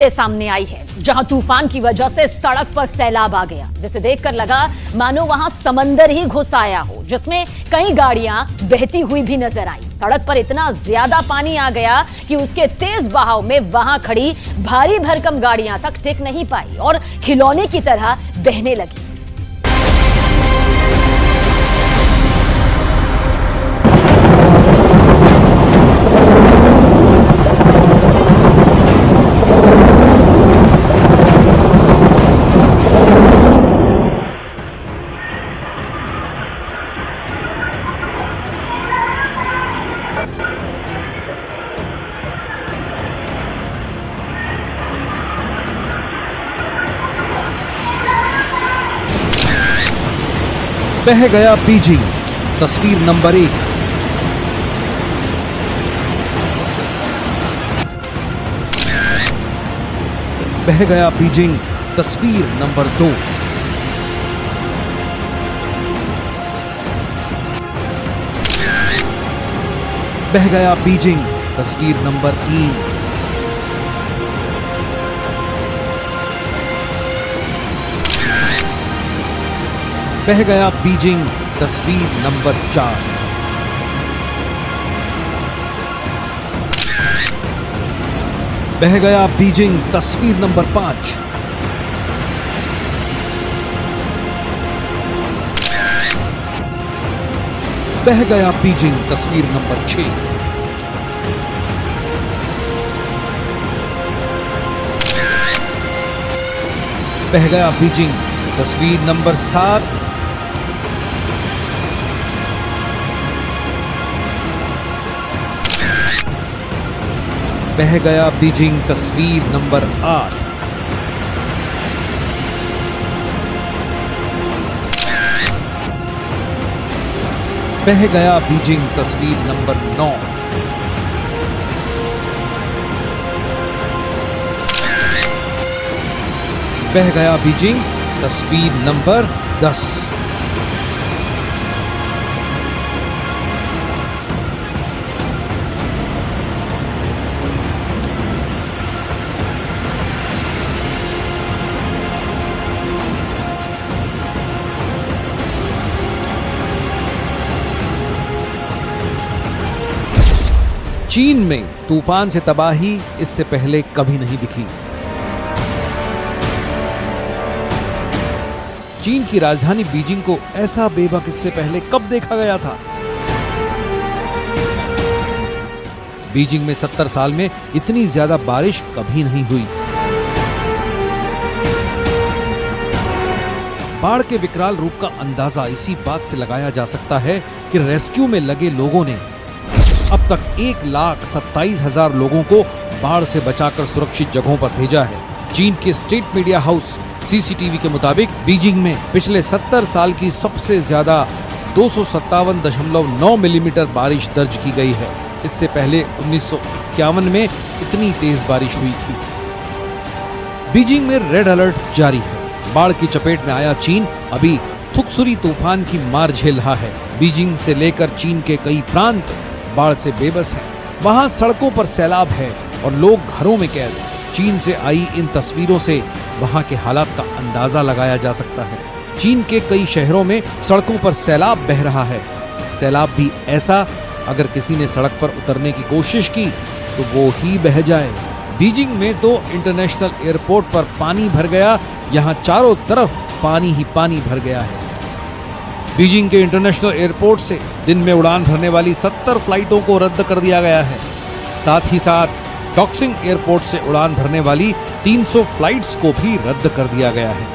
सामने आई है जहां तूफान की वजह से सड़क पर सैलाब आ गया, जिसे देखकर लगा मानो वहां समंदर ही घुस आया हो, जिसमें कई गाड़ियां बहती हुई भी नजर आई। सड़क पर इतना ज्यादा पानी आ गया कि उसके तेज बहाव में वहां खड़ी भारी भरकम गाड़ियां तक टिक नहीं पाई और खिलौने की तरह बहने लगी। बह गया बीजिंग, तस्वीर नंबर 1। बह गया बीजिंग, तस्वीर नंबर 2। बह गया बीजिंग, तस्वीर नंबर 3। बह गया बीजिंग, तस्वीर नंबर 4। बह गया बीजिंग, तस्वीर नंबर 5। बह गया बीजिंग, तस्वीर नंबर 6। बह गया बीजिंग, तस्वीर नंबर 7। बह गया बीजिंग, तस्वीर नंबर 8। बह गया बीजिंग, तस्वीर नंबर 9। बह गया बीजिंग, तस्वीर नंबर 10। चीन में तूफान से तबाही इससे पहले कभी नहीं दिखी। चीन की राजधानी बीजिंग को ऐसा बेबक इससे पहले कब देखा गया था? बीजिंग में 70 साल में इतनी ज्यादा बारिश कभी नहीं हुई। बाढ़ के विकराल रूप का अंदाजा इसी बात से लगाया जा सकता है कि रेस्क्यू में लगे लोगों ने अब तक 1,27,000 लोगों को बाढ़ से बचाकर सुरक्षित जगहों पर भेजा है। चीन के स्टेट मीडिया हाउस सीसीटीवी के मुताबिक बीजिंग में पिछले 70 साल की सबसे ज्यादा 257.9 मिलीमीटर बारिश दर्ज की गई है। इससे पहले 1951 में इतनी तेज बारिश हुई थी। बीजिंग में रेड अलर्ट जारी है। बाढ़ की चपेट में आया चीन अभी थुकसुरी तूफान की मार झेल रहा है। बीजिंग से लेकर चीन के कई प्रांत बाढ़ से बेबस हैं। वहां सड़कों पर सैलाब है और लोग घरों में कैद। चीन से आई इन तस्वीरों से वहां के हालात का अंदाजा लगाया जा सकता है। चीन के कई शहरों में सड़कों पर सैलाब बह रहा है। सैलाब भी ऐसा, अगर किसी ने सड़क पर उतरने की कोशिश की तो वो ही बह जाए। बीजिंग में तो इंटरनेशनल एयरपोर्ट पर पानी भर गया। यहाँ चारों तरफ पानी ही पानी भर गया है। बीजिंग के इंटरनेशनल एयरपोर्ट से दिन में उड़ान भरने वाली 70 फ्लाइटों को रद्द कर दिया गया है। साथ ही साथ डॉक्सिंग एयरपोर्ट से उड़ान भरने वाली 300 फ्लाइट्स को भी रद्द कर दिया गया है।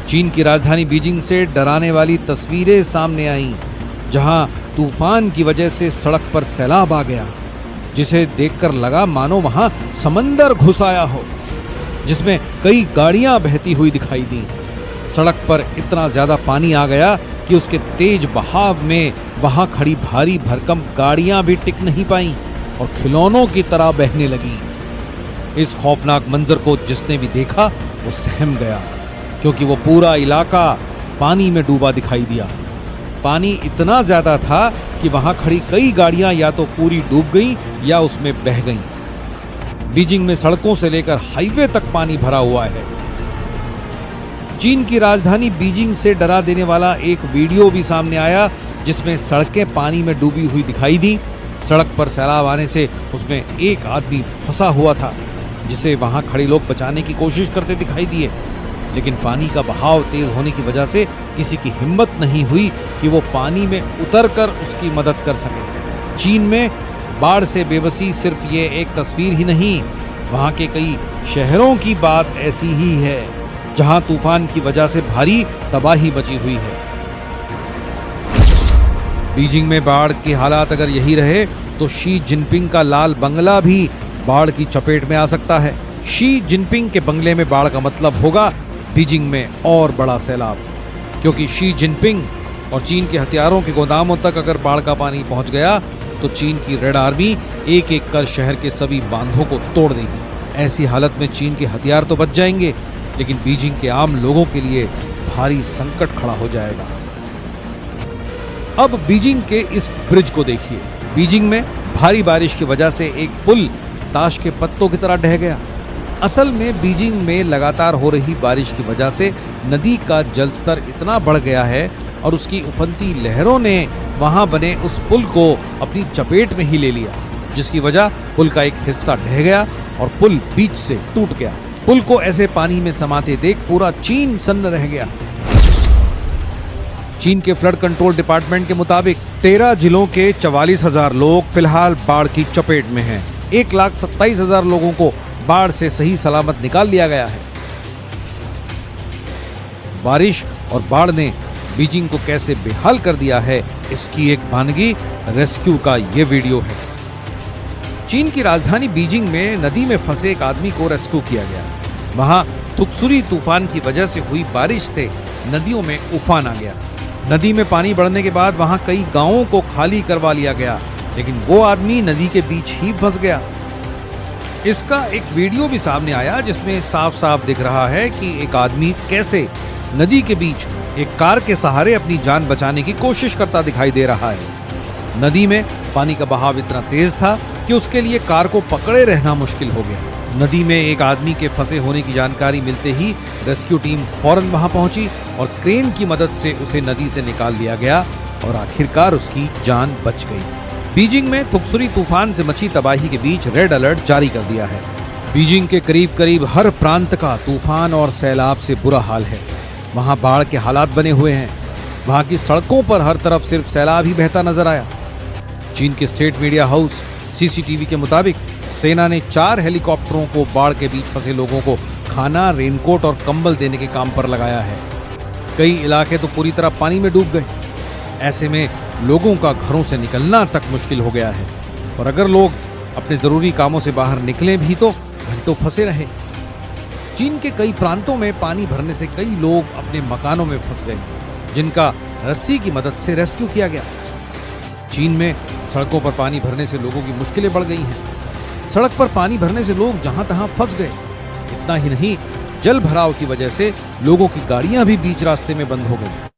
चीन की राजधानी बीजिंग से डराने वाली तस्वीरें सामने आईं, जहां तूफान की वजह से सड़क पर सैलाब आ गया, जिसे देखकर लगा मानो वहां समंदर घुस आया हो, जिसमें कई गाड़ियां बहती हुई दिखाई दी। सड़क पर इतना ज्यादा पानी आ गया कि उसके तेज बहाव में वहां खड़ी भारी भरकम गाड़ियां भी टिक नहीं पाईं और खिलौनों की तरह बहने लगीं। इस खौफनाक मंजर को जिसने भी देखा वो सहम गया, क्योंकि वो पूरा इलाका पानी में डूबा दिखाई दिया। पानी इतना ज्यादा था कि वहां खड़ी कई गाड़ियां या तो पूरी डूब गईं या उसमें बह गईं। बीजिंग में सड़कों से लेकर हाईवे तक पानी भरा हुआ है। चीन की राजधानी बीजिंग से डरा देने वाला एक वीडियो भी सामने आया, जिसमें सड़कें पानी में डूबी हुई दिखाई दी। सड़क पर सैलाब आने से उसमें एक आदमी फंसा हुआ था, जिसे वहां खड़े लोग बचाने की कोशिश करते दिखाई दिए, लेकिन पानी का बहाव तेज होने की वजह से किसी की हिम्मत नहीं हुई कि वो पानी में उतरकर उसकी मदद कर सके। चीन में बाढ़ से बेबसी सिर्फ ये एक तस्वीर ही नहीं, वहां के कई शहरों की बात ऐसी ही है, जहां तूफान की वजह से भारी तबाही मची हुई है। बीजिंग में बाढ़ के हालात अगर यही रहे तो शी जिनपिंग का लाल बंगला भी बाढ़ की चपेट में आ सकता है। शी जिनपिंग के बंगले में बाढ़ का मतलब होगा बीजिंग में और बड़ा सैलाब, क्योंकि शी जिनपिंग और चीन के हथियारों के गोदामों तक अगर बाढ़ का पानी पहुंच गया तो चीन की रेड आर्मी एक एक कर शहर के सभी बांधों को तोड़ देगी। ऐसी हालत में चीन के हथियार तो बच जाएंगे, लेकिन बीजिंग के आम लोगों के लिए भारी संकट खड़ा हो जाएगा। अब बीजिंग के इस ब्रिज को देखिए। बीजिंग में भारी बारिश की वजह से एक पुल ताश के पत्तों की तरह ढह गया। असल में बीजिंग में लगातार हो रही बारिश की वजह से नदी का जलस्तर इतना बढ़ गया है और उसकी उफनती लहरों ने वहां बने उस पुल को अपनी चपेट में ही ले लिया, जिसकी वजह पुल का एक हिस्सा ढह गया और पुल बीच से टूट गया। पुल को ऐसे पानी में समाते देख पूरा चीन सन्न रह गया। चीन के फ्लड कंट्रोल डिपार्टमेंट के मुताबिक 13 जिलों के 44,000 लोग फिलहाल बाढ़ की चपेट में हैं। 1,27,000 लोगों को बाढ़ से सही सलामत निकाल लिया गया है। बारिश और बाढ़ ने बीजिंग को कैसे बेहाल कर दिया है, इसकी एक वानगी रेस्क्यू का ये वीडियो है। चीन की राजधानी बीजिंग में नदी में फंसे एक आदमी को रेस्क्यू किया गया। वहां तुकसुरी तूफान की वजह से हुई बारिश से नदियों में उफान आ गया। नदी में पानी बढ़ने के बाद वहां कई गांवों को खाली करवा लिया गया, लेकिन वो आदमी नदी के बीच ही फंस गया। इसका एक वीडियो भी सामने आया, जिसमें साफ साफ दिख रहा है कि एक आदमी कैसे नदी के बीच एक कार के सहारे अपनी जान बचाने की कोशिश करता दिखाई दे रहा है। नदी में पानी का बहाव इतना तेज था कि उसके लिए कार को पकड़े रहना मुश्किल हो गया। नदी में एक आदमी के फंसे होने की जानकारी मिलते ही रेस्क्यू टीम फौरन वहां पहुंची और क्रेन की मदद से उसे नदी से निकाल लिया गया और आखिरकार उसकी जान बच गई। बीजिंग में तुकसुरी तूफान से मची तबाही के बीच रेड अलर्ट जारी कर दिया है। बीजिंग के करीब करीब हर प्रांत का तूफान और सैलाब से बुरा हाल है। वहां बाढ़ के हालात बने हुए हैं। वहां की सड़कों पर हर तरफ सिर्फ सैलाब ही बहता नजर आया। चीन के स्टेट मीडिया हाउस सीसीटीवी के मुताबिक सेना ने 4 हेलीकॉप्टरों को बाढ़ के बीच फंसे लोगों को खाना, रेनकोट और कंबल देने के काम पर लगाया है। कई इलाके तो पूरी तरह पानी में डूब गए। ऐसे में लोगों का घरों से निकलना तक मुश्किल हो गया है, और अगर लोग अपने जरूरी कामों से बाहर निकले भी तो घंटों फंसे रहे। चीन के कई प्रांतों में पानी भरने से कई लोग अपने मकानों में फंस गए, जिनका रस्सी की मदद से रेस्क्यू किया गया। चीन में सड़कों पर पानी भरने से लोगों की मुश्किलें बढ़ गई हैं। सड़क पर पानी भरने से लोग जहां तहां फंस गए। इतना ही नहीं, जल भराव की वजह से लोगों की गाड़ियां भी बीच रास्ते में बंद हो गई।